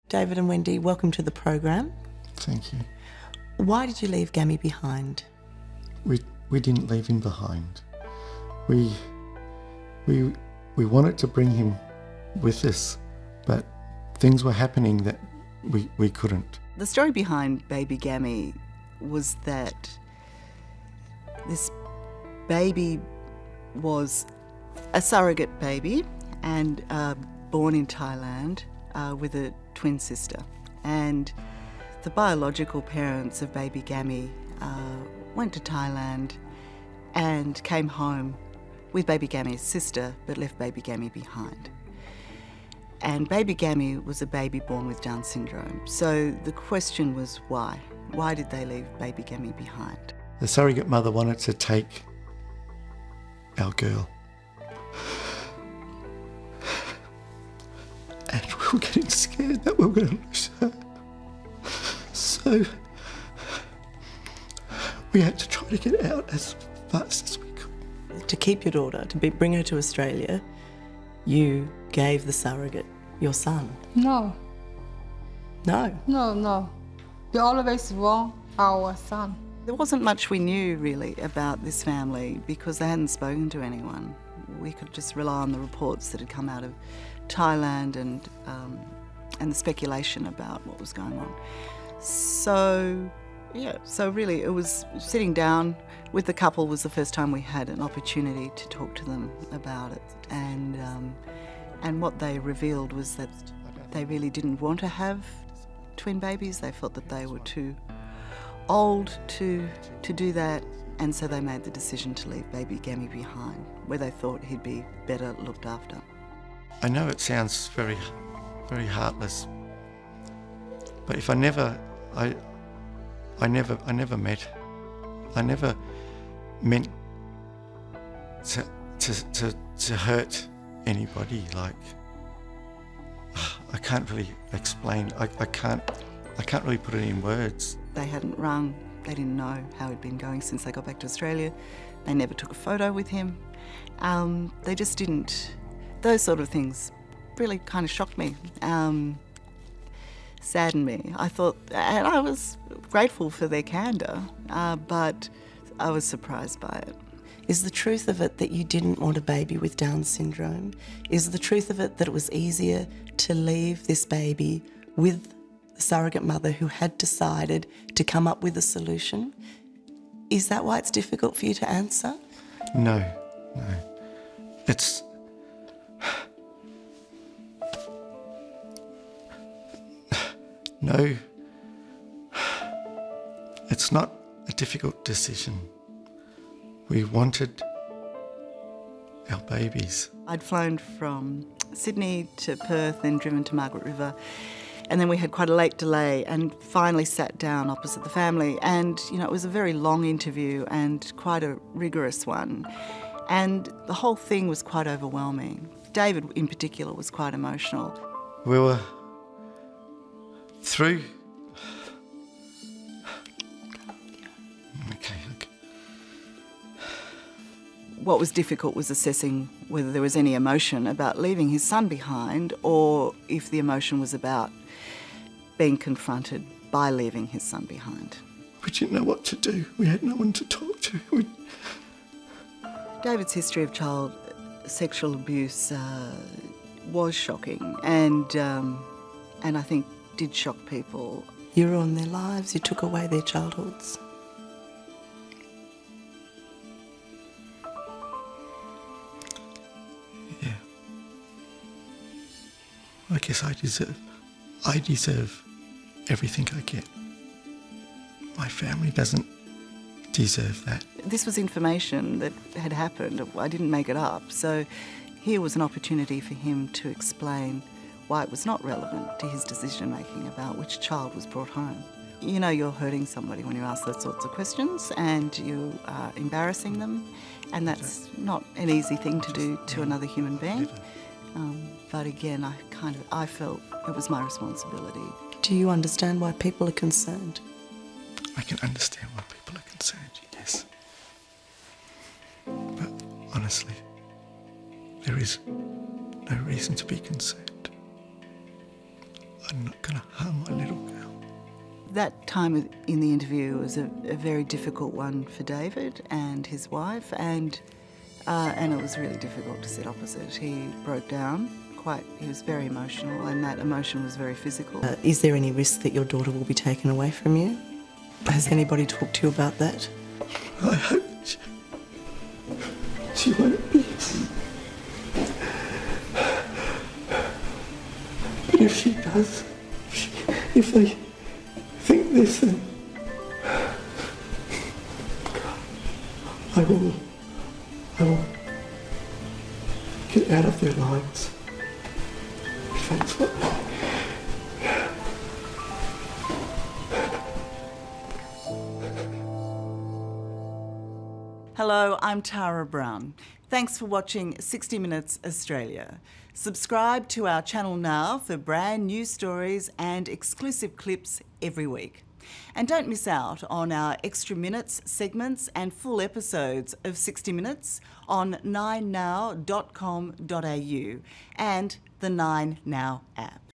David and Wendy, welcome to the program. Thank you. Why did you leave Gammy behind? We didn't leave him behind. We wanted to bring him with us, but things were happening that we couldn't. The story behind Baby Gammy was that this baby was a surrogate baby and born in Thailand with a twin sister. And the biological parents of Baby Gammy went to Thailand and came home with Baby Gammy's sister, but left Baby Gammy behind. And Baby Gammy was a baby born with Down syndrome. So the question was why? Why did they leave Baby Gammy behind? The surrogate mother wanted to take our girl. And we were getting scared that we were going to lose her. So we had to try to get out as fast as we could. To keep your daughter, bring her to Australia, you gave the surrogate your son. No. No? No. You always want our son. There wasn't much we knew really about this family because they hadn't spoken to anyone. We could just rely on the reports that had come out of Thailand and the speculation about what was going on. So really it was sitting down with the couple was the first time we had an opportunity to talk to them about it. And what they revealed was that they really didn't want to have twin babies. They felt that they were too old to do that, and so they made the decision to leave Baby Gammy behind, where they thought he'd be better looked after. I know it sounds very, very heartless, but if I never meant to hurt anybody. Like, I can't really explain. I can't really put it in words. They hadn't rung. They didn't know how he'd been going since they got back to Australia. They never took a photo with him. They just didn't. Those sort of things really kind of shocked me, saddened me. I thought, and I was grateful for their candour, but I was surprised by it. Is the truth of it that you didn't want a baby with Down syndrome? Is the truth of it that it was easier to leave this baby with the surrogate mother who had decided to come up with a solution? Is that why it's difficult for you to answer? No. It's... No. It's not a difficult decision. We wanted our babies. I'd flown from Sydney to Perth, then driven to Margaret River, and then we had quite a late delay and finally sat down opposite the family. And, it was a very long interview and quite a rigorous one. And the whole thing was quite overwhelming. David, in particular, was quite emotional. We were through... Okay. What was difficult was assessing whether there was any emotion about leaving his son behind or if the emotion was about being confronted by leaving his son behind. We didn't know what to do. We had no one to talk to. David's history of child sexual abuse was shocking and I think did shock people. You ruined their lives, you took away their childhoods. Yeah. I guess I deserve everything I get. My family doesn't deserve that. This was information that had happened. I didn't make it up. So here was an opportunity for him to explain why it was not relevant to his decision-making about which child was brought home. You're hurting somebody when you ask those sorts of questions and you are embarrassing them, and that's not an easy thing to do to another human being. But again, I felt it was my responsibility. Do you understand why people are concerned? I can understand why people are concerned, yes. But honestly, there is no reason to be concerned. I'm not going to harm my little girl. That time in the interview was a very difficult one for David and his wife, and it was really difficult to sit opposite. He broke down he was very emotional, and that emotion was very physical. Is there any risk that your daughter will be taken away from you? Has anybody talked to you about that? I hope she won't be. But if she does, if they think this, then I will get out of their lives. If that's what. Hello, I'm Tara Brown. Thanks for watching 60 Minutes Australia. Subscribe to our channel now for brand new stories and exclusive clips every week. And don't miss out on our extra minutes, segments and full episodes of 60 Minutes on 9now.com.au and the 9Now app.